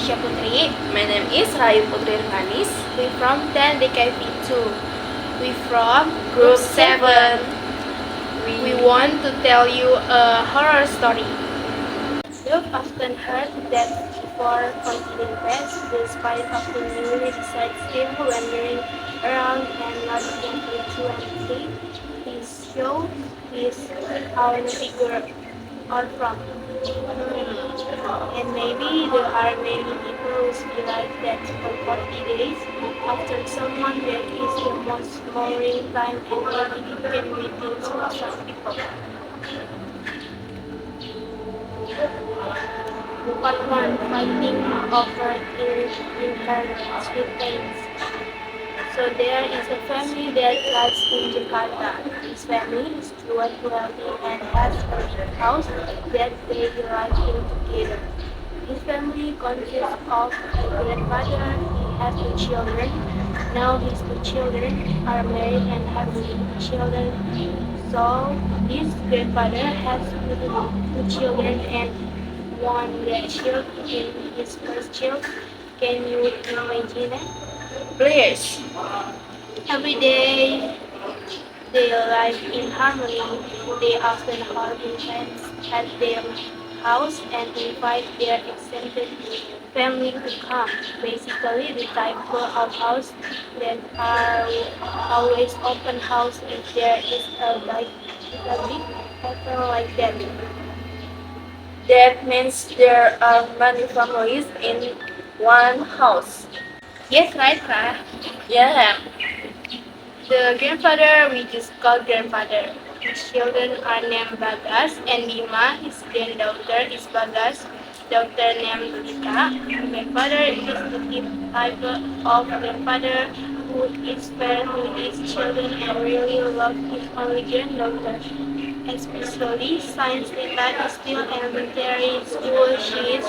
Syahputri. My name is Rahayu Putri Rengganis. We from 10 DKV2. We from Group 7. We want to tell you a horror story. You've often heard that before confident best, the spies often newly decide still wandering around and not getting to anything. This show is how the figure out from. And maybe there are many people who feel like that for 40 days after someone that is the most boring time and maybe it can be things for some people. Part 1. Fighting over inheritance with things. So there is a family that lives in Jakarta. This family is quite wealthy and has a big house that they live in together. His family consists of a grandfather. He has 2 children. Now his 2 children are married and have 3 children. So his grandfather has 2 children and 1 grandchild in his first child. Can you imagine that? Please. Every day they live in harmony. They often hold events at their house and invite their extended family to come. Basically, the type of house that are always open house if there is a big factor like that. That means there are many families in one house. Yes, right, Ra. Yeah. The grandfather we just call grandfather. His children are named Bagas and Bima. His granddaughter is Bagas. Daughter named Lita. Grandfather is the type of grandfather who is fair to his children and really loves his only granddaughter. Especially since Lita is still in elementary school. She is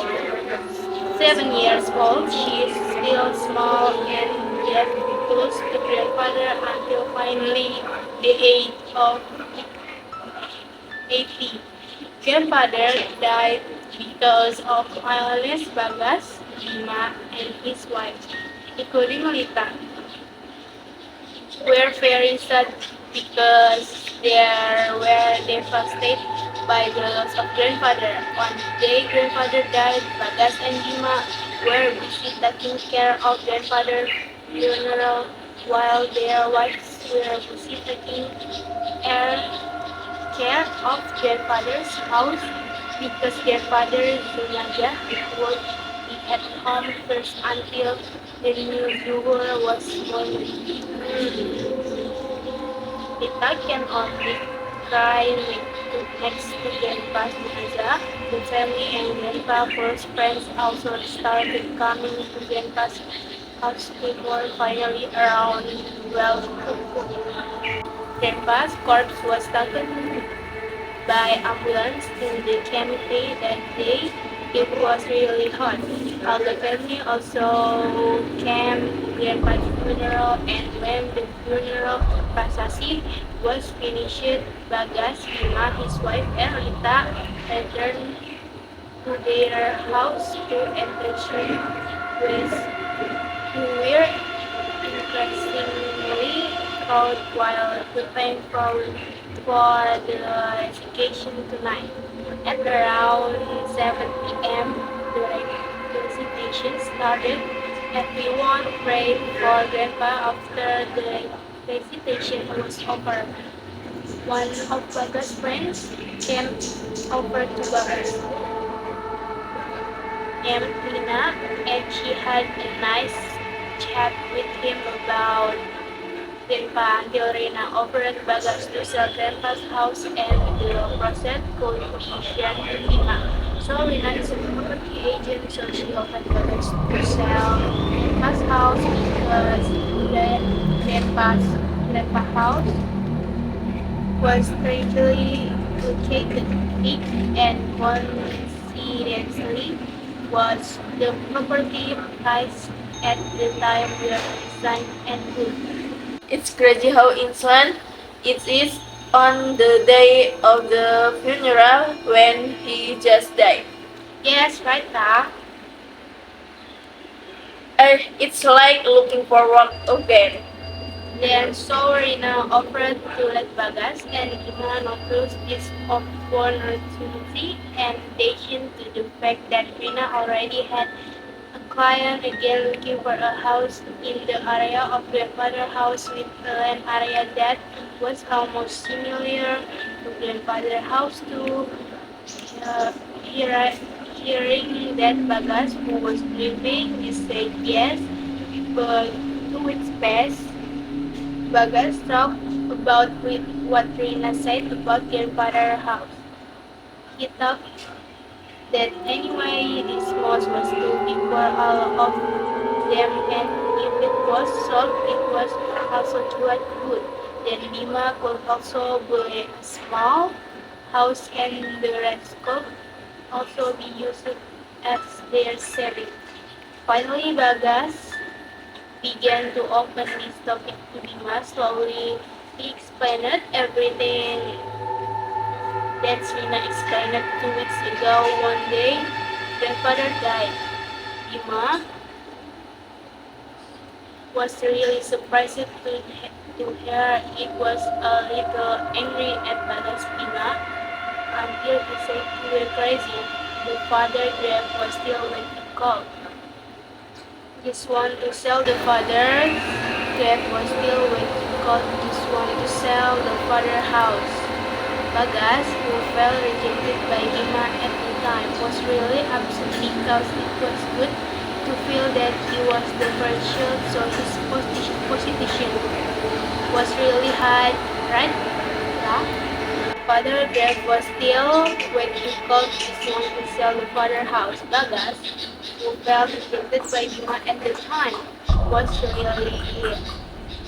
7 years old. She is still small and yet close to grandfather until finally the age of 80. Grandfather died because of illness. Bagas, Bima, and his wife, including Lita, were very sad because they were devastated by the loss of grandfather. One day grandfather died. Bagas and Bima were busy taking care of grandfather's funeral while their wives were busy taking care of grandfather's house because grandfather Zunaga would be at home first until the new viewer was born. Lita can only cry next to Grandpa's Liza. The family and Grandpa's first friends also started coming to Grandpa's house before finally around 12 o'clock. Grandpa's corpse was taken by ambulance in the cemetery that day. It was really hot. All the family also came to Grandpa's funeral, and when the funeral procession was finished, Bagas, Bima, his wife, and Rita returned to their house to entertain with who were increasingly crowded while preparing for the recitation tonight. At around 7 p.m., the recitation started. Everyone prayed for Grandpa. After the recitation was over, one of Bagas' friends came over to Bagas named Lina, and she had a nice chat with him about Grandpa until Rina offered Bagas to sell Grandpa's house and the process could be shared to Rina. So Rina is a property agent, so she offered Bagas to sell Grandpa's house because Grandpa house was strangely located and coincidentally was the property price at the time we signed and moved. It's crazy how insane it is on the day of the funeral when he just died. Yes, right, Ta. It's like looking for work again. Then so Rina offered to let Bagas and Ima notice this opportunity and attention to the fact that Rina already had a client again looking for a house in the area of grandfather's house with a land area that was almost similar to grandfather's house too. Uh, hear- Hearing that Bagas, who was dreaming, he said yes, but 2 weeks passed. Bagas talked about what Rina said about grandfather's house. He thought that anyway this house was too big for all of them and if it was sold it was also quite good. Then Bima could also buy a small house and the rest could also be used as their saving. Finally Bagas began to open this topic to Bima slowly. He explained everything that Rina explained 2 weeks ago. One day, grandfather died. Bima was really surprised to hear it was a little angry at Bagas Bima until he said you were crazy. The father grave was still when he called. This one to sell the father grave was still when he called. This one to sell the father house. Bagas, who felt rejected by Bima at the time, was really upset because it was good to feel that he was the first child, so his position was really high, right? Yeah. Father Greg was still when he called his son to sell the father house. Bagas, who felt rejected by Bima at the time, was really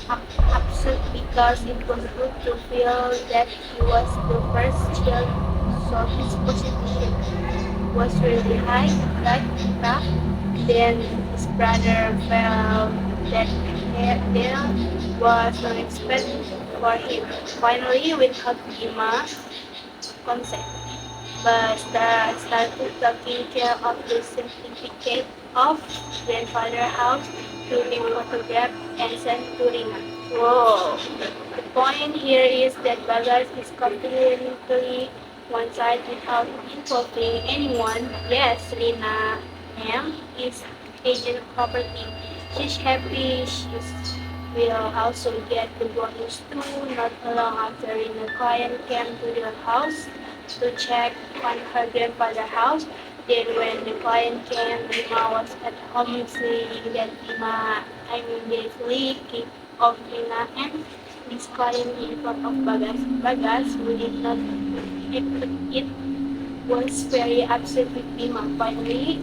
upset because it was good to feel that he was the first child, so his position was really high, right? Right? Then his brother felt that there was unexpected for him. Finally, without Ima's consent, but started taking care of the certificate of grandfather house to be photographed and sent to Rina. Whoa! The point here is that Bagas is completely one side without involving anyone. Yes, Rina M is agent property. She's happy. She will also get the bonus too. Not long after Rina client came to the house to check on her grandfather's house. Then when the client came, Rima was at home saying that Rima immediately kicked off Rina and this client in front of Bagas. Bagas, who did not expect it, was very upset with Rima. Finally,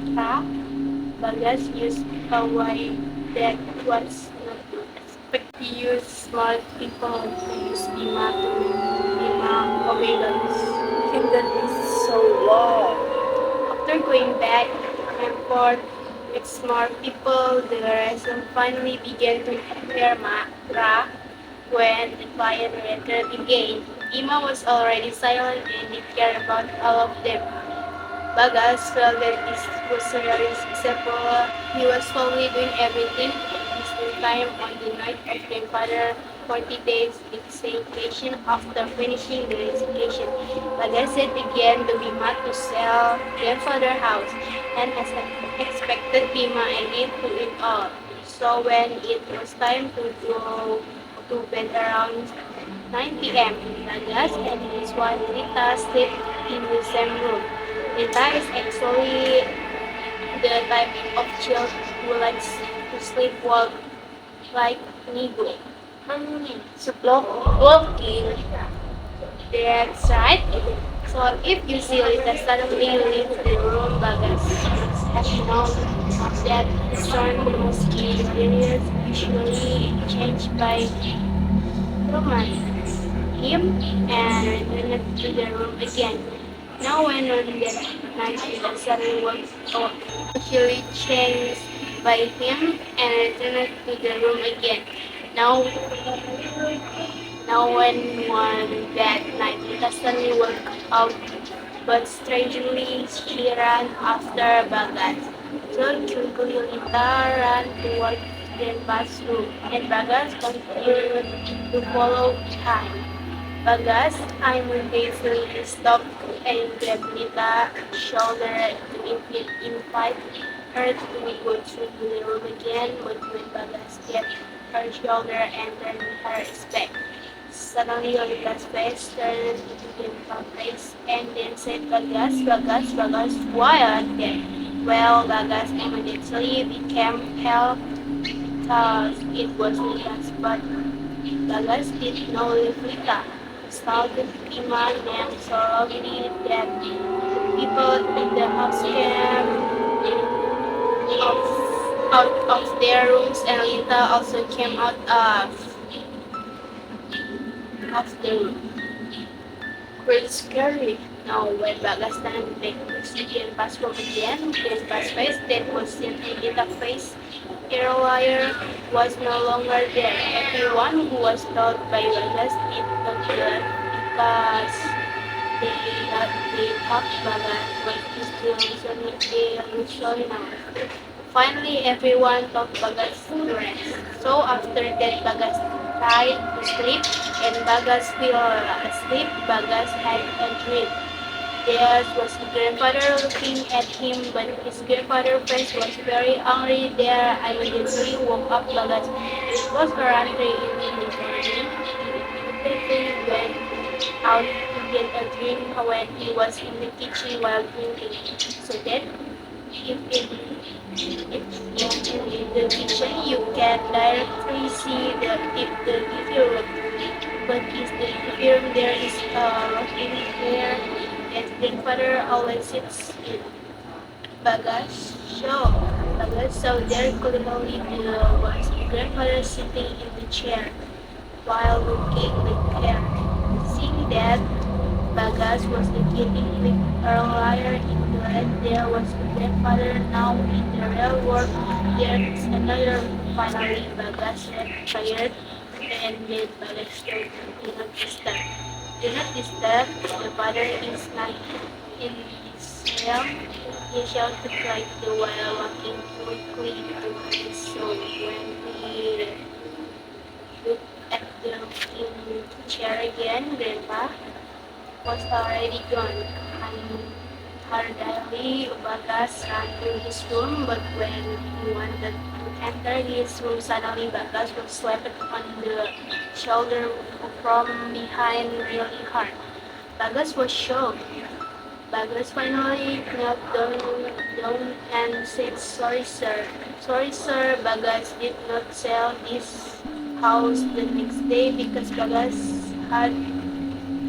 Bagas used a way that was not expected. He used smart people to use Rima to Rima obey Bagas. And that is so long. After going back and forth with smart people, the reason finally began to hear Ra when the client returned again. Ima was already silent and did care about all of them. Bagas felt that this was really successful. He was slowly doing everything at the same time on the night of grandfather 40 days execution after finishing the execution. Bagas said again to Bima to sell grandfather house and as expected Bima agreed to it all. So when it was time to go to bed around 9 p.m., Bagas and his wife Rita slept in the same room. Rita is actually the type of child who likes to sleepwalk like Nigo. Walking. That's right. So if you see Rita suddenly leave the room, Bagas has known that his son must be serious, usually changed by romance him and returned to the room again. Now when on that night the sun was usually changed by him and returned to the room again. Now when one that night the sun woke out, but strangely she ran after Bagat. So quickly Lita ran towards Grandpa's room, and Bagas continued to follow behind. Bagas immediately stopped and grabbed Lita's shoulder to invite her to go to the room again, but when Bagas grabbed her shoulder and turned her back, suddenly Lolita's face turned into Grandpa's face and then said, Bagas, Bagas, Bagas, why are there? Well, Bagas immediately became pale because it was Lolita's, but Bagas did not leave Lolita. Started Iman and slowly that the people in the house came out of their rooms and Lolita also came out of the room. Quite scary. Now, when Bagas turned back to see Grandpa's room again, Grandpa's face that was seen in Lita's face earlier was no longer there. Everyone who was told by Bagas did not good because they thought Bagas was still usually now. Finally, everyone told Bagas to rest. So after that, Bagas tried to sleep, and Bagas fell asleep. Bagas had a dream. There was his grandfather looking at him, but his grandfather's face was very angry. There, I immediately woke up Bagas. It was around 3 in the morning. He immediately went out to get a drink when he was in the kitchen while drinking. So that if in the kitchen you can directly see the living room. But if the living room there is a rocking chair and grandfather always sits in. Bagas saw there clearly there was grandfather sitting in the chair while looking at her. Seeing that Bagas was getting with earlier in the night, there was a grandfather now in the real world. There is another. Finally, Bagas got tired and then Bagas told do not disturb. Do not disturb. The father is not in his realm. He shouted like the while walking quickly to his soul. When he looked at the rocking chair again, Grandpa was already gone. Hurriedly, Bagas ran to his room, but when he wanted to enter his room, suddenly Bagas was slapped on the shoulder from behind really hard. Bagas was shocked. Bagas finally knelt down and said, Sorry, sir. Sorry, sir. Bagas did not sell this house the next day because Bagas had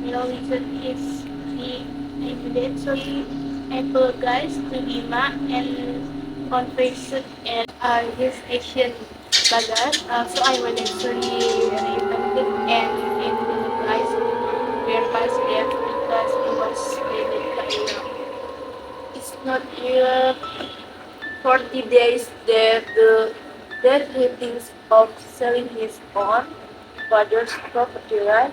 realized his fee. Immediately apologized to Ima and confessed his action. Bagas also immediately repented and apologized to Grandpa's death because he was treated by now. It's not yet 40 days that he thinks of selling his own father's property, right?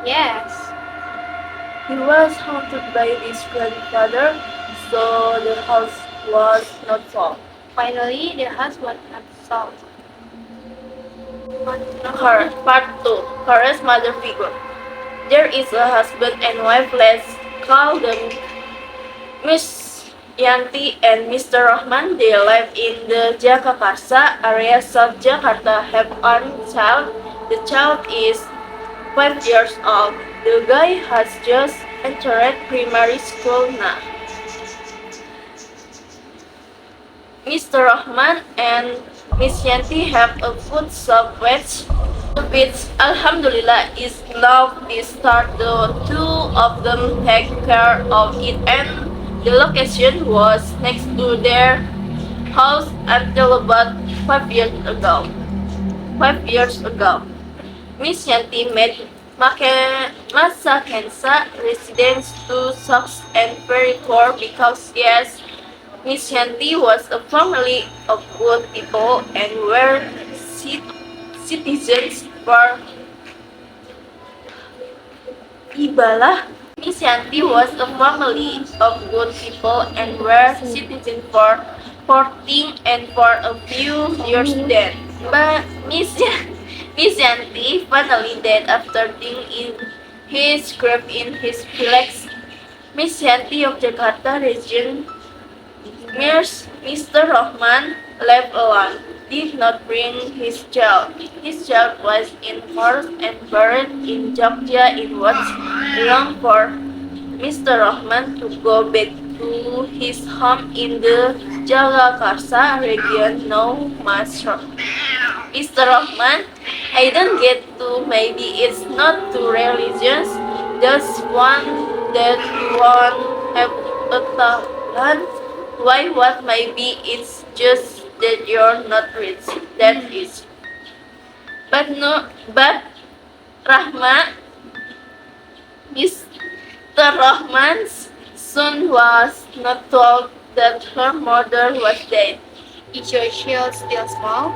Yes. He was haunted by this grandfather, so the house was not sold. Finally, the house was not sold. Part 2. Horror's mother figure. There is a husband and wife, let's call them Miss Yanti and Mr. Rahman. They live in the Jakarta area, South Jakarta, have one child. The child is 5 years old. The guy has just entered primary school now. Mr. Rahman and Miss Yanti have a food shop which Alhamdulillah is now the start. The two of them take care of it, and the location was next to their house until about 5 years ago. 5 years ago, Miss Yanti made Masakensa residents to shocks and very poor because yes, Miss Yanti was a family of good people and were citizens for Ibalah. Miss Yanti was a family of good people and were citizens for 14 and for a few years then. But Miss Yanti finally died after being in his grave in his village. Miss Yanti of Jakarta region, Mr. Rahman, left alone, did not bring his child. His child was enforced and buried in Jogja. It was long for Mr. Rahman to go back to his home in the Jagakarsa region now Mr. Rahman, I don't get to maybe it's not too religious, just one that you won't have a talent. Why what maybe it's just that you're not rich. That is. But no but Rahma Mr. Rahman's son was not told that her mother was dead. Is your child still small?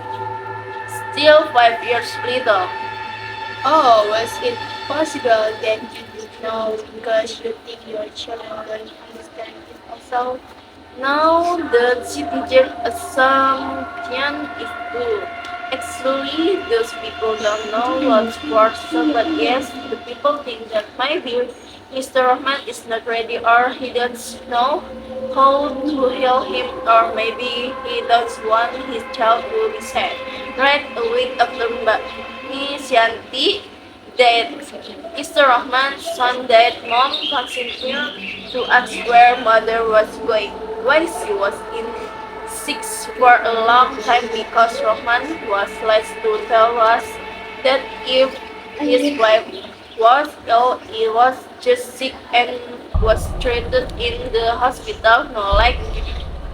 Still 5 years little. Oh, was it possible that you did know because you think your children don't understand it also? Now the citizen assumption is true. Actually, those people don't know what's worse, but yes, the people think that maybe Mr. Rahman is not ready or he doesn't know how to heal him or maybe he doesn't want his child to be sad. Right a week after Miss Yanti died, Mr. Rahman's son died. Mom continued to ask where mother was going, why she was in sick for a long time because Rahman was led to tell us that if his wife was ill, he was just sick and was treated in the hospital. No, like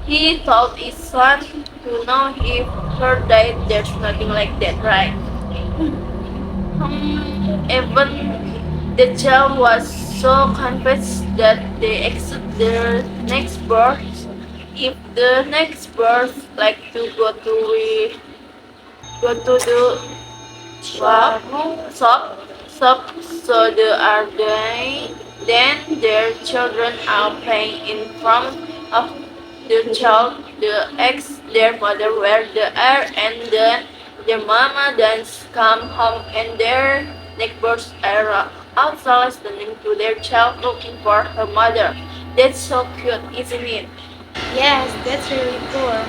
he told his son to know if her died. There's nothing like that, right? Even the child was so confused that they accept their next birth. If the next birth like to go to the shop, so they are dying, then their children are playing in front of the child, the ex, their mother were the air, and then their mama then come home and their neighbors are outside listening to their child looking for her mother. That's so cute, isn't it? Yes, that's really cool.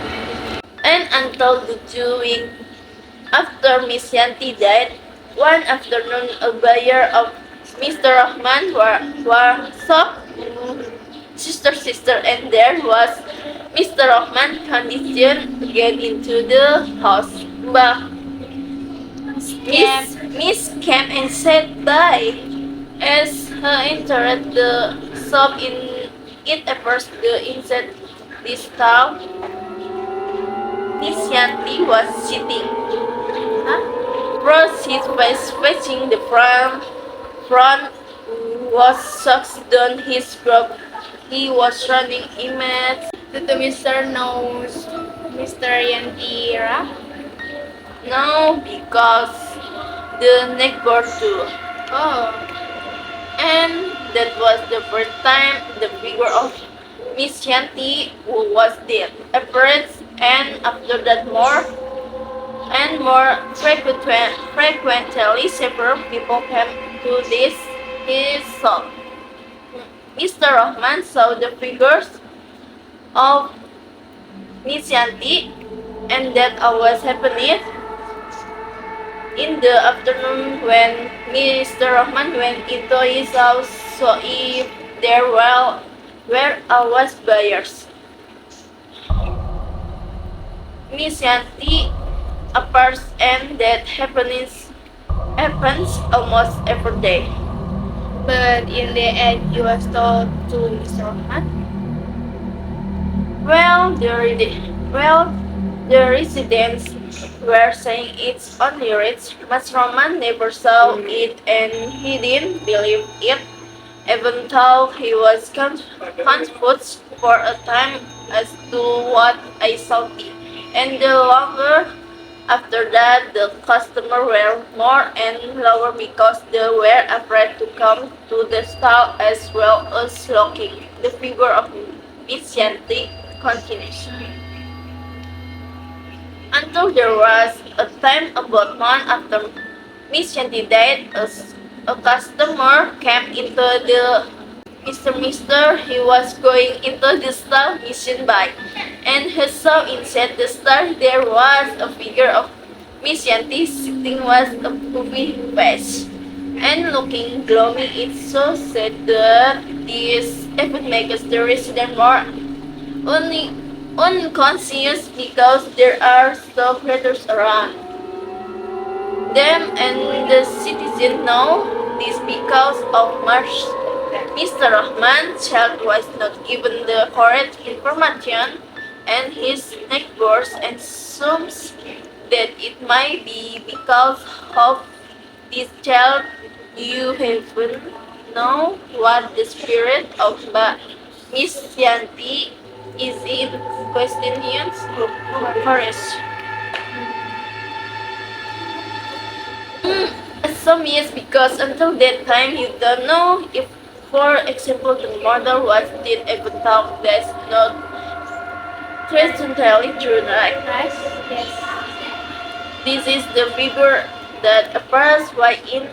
And until the 2 weeks after Miss Yanti died, one afternoon a buyer of Mr. Rahman were so sister, and there was Mr. Rahman condition to get into the house. But Miss came and said bye. As he entered the shop in it at first the inside this stall, Miss Yanti was sitting. First his face facing the front was sucked down his throat. He was running image. Did the Mr. knows Mr. Yantira? No, because the neighbor too. Oh, And that was the first time the figure of Miss Yanti who was dead appeared, and after that more and more frequently several people came to his shop. Mr. Rahman saw the figures of Miss Yanti, and that always happened in the afternoon when Mr. Rahman went into his house, so if there were always buyers. Miss Yanti appears, and that happens almost every day. but in the end, you was told to Mr. Rahman? Well, the residents were saying it's only rich. Mas Roman never saw it and he didn't believe it, even though he was confused for a time as to what I saw it. And the longer After that, the customers were more and lower because they were afraid to come to the stall as well as looking. The figure of Miss Yanti continues. Until there was a time about month after Miss Yanti died, a customer came into the Mister, he was going into the star mission by, and he saw inside the star there was a figure of Miss Yanti sitting was a puffy face, and looking gloomy. It so sad that this event makes the resident more only unconscious because there are so predators around them, and the citizens know this because of Marsh. Mr. Rahman's child was not given the correct information, and his neighbors assumes that it might be because of this child. You haven't know what the spirit of Miss Yanti is in questions courage. Some years because until that time you don't know if, for example, the mother was did even talk. That's not entirely true, right? Yes. This is the figure that appears why in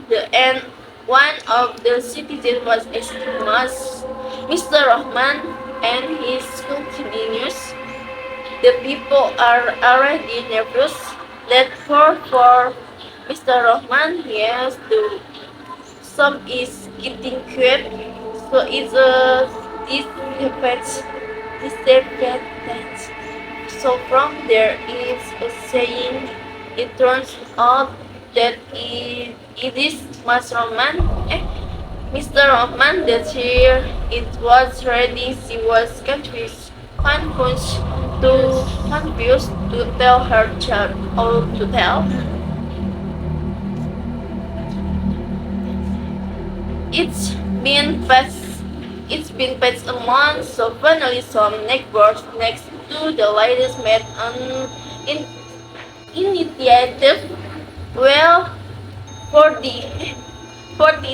the end one of the citizens was estimous Mr. Rahman, and his continues. The people are already nervous. Let for Mr. Rahman, yes, the some is getting quiet, so it's a disadvantage. So from there is a saying. It turns out that it is Mr. Rahman that here it was ready. She was confused to tell her child or to tell. It's been past a month, so finally some neighbors next to the ladies met an initiative. Well, 40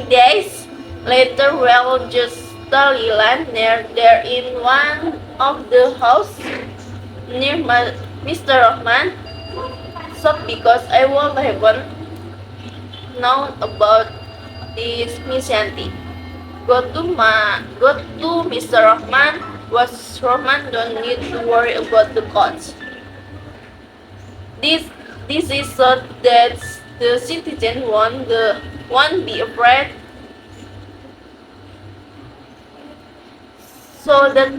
days later, well, just land near there in one of the house near Mr. Rahman. So because I will haven't known about this Miss Yanti. Go to Mr. Rahman. Was Rahman don't need to worry about the cost. This is so that the citizen won't be afraid. So that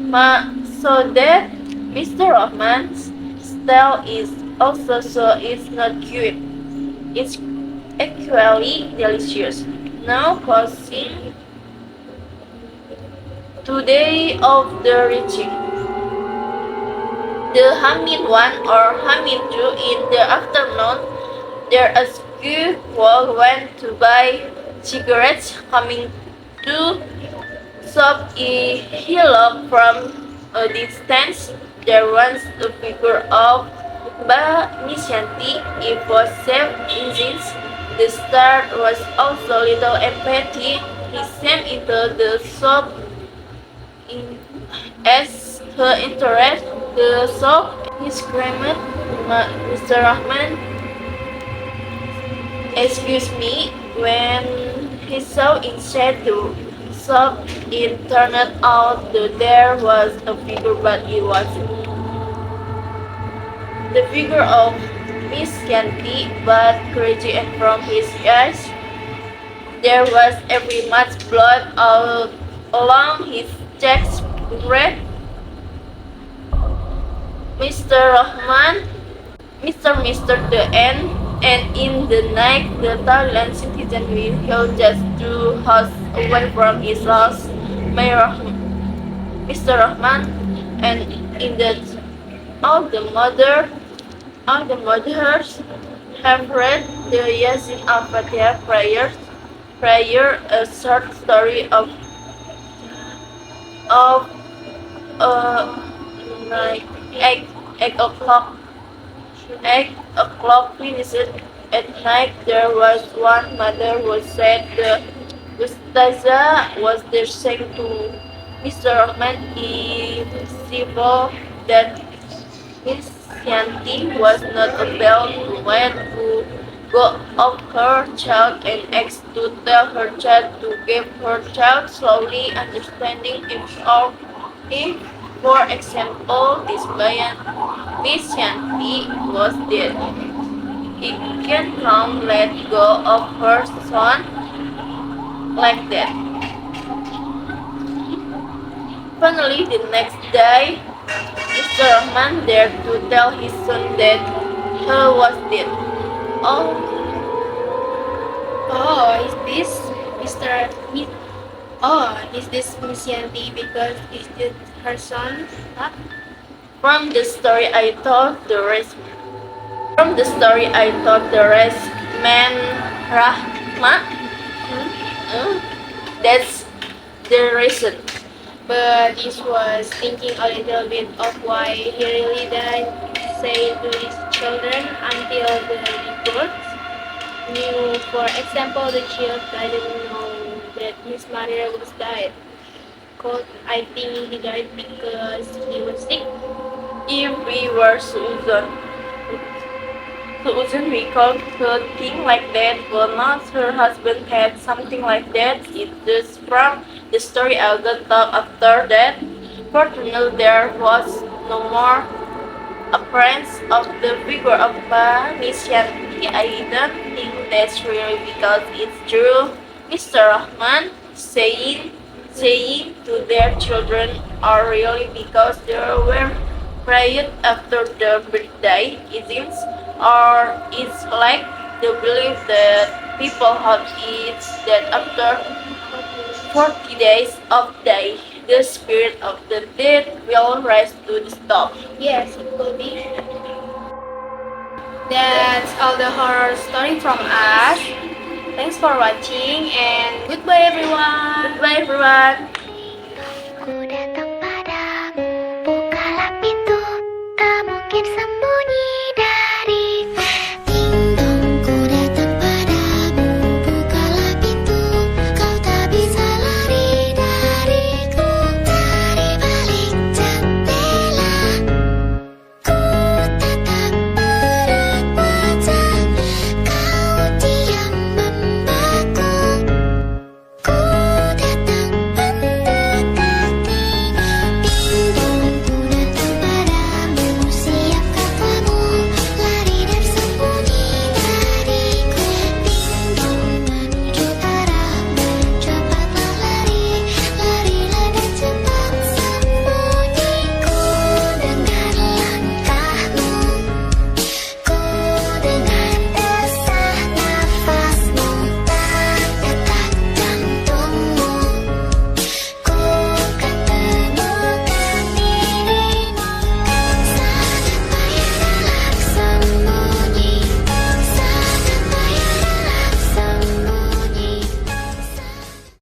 Mr. Rahman's style is also so it's not cute. It's actually delicious. Now causing today of the reaching. The Hamid 1 or Hamid 2 in the afternoon, there a few people went to buy cigarettes. Coming to shop, he looked from a distance. There was a figure of Miss Yanti. It was 7 inches. The star was also little and petty. He came into the shop as her interest the shop. He screamed, Mr. Rahman, excuse me. When he saw inside the shop, it turned out that there was a figure, but it wasn't the figure of Miss Yanti, but crazy, and from his eyes there was every much blood all along his chest. Red. Mr. Rahman, Mr. The end, and in the night the Thailand citizen will just 2 houses away from his house, Mr. Rahman, and in that all the mothers have read the Yasin al-Fatiha prayer, a short story of like 8 o'clock 8 o'clock finished at night. There was one mother who said the Ustazah was there saying to Mr. Rahman Isibo that Miss Yanti was not able to wait to go off her child and asked to tell her child to give her child slowly understanding if for example this bayan Miss Yanti was dead. He can come let go of her son like that. Finally, the next day, Mr. Rahman dared to tell his son that he was dead. Oh, Oh, is this Mr. Mi- Oh, is this Miss Yanti because is this her son? Huh? from the story I told the rest. From the story I told the rest, man, Rahma. Uh, that's the reason. But this was thinking a little bit of why he really didn't say to his children until the report knew. For example, the child didn't know that his mother was died. Could I think he died because he was sick? If we were Susan recalled could think like that, but not her husband had something like that. It is from the story I got talk after that. Fortunately, there was no more appearance of the figure of Miss Yanti. I don't think that's really because it's true. Mr. Rahman saying to their children are really because they were prayed after the birthday, isn't or it's like the belief that people have it that after 40 days of day, the spirit of the dead will rise to the top. Yes, it could be. That's all the horror story from us. Thanks for watching and goodbye everyone. Goodbye everyone.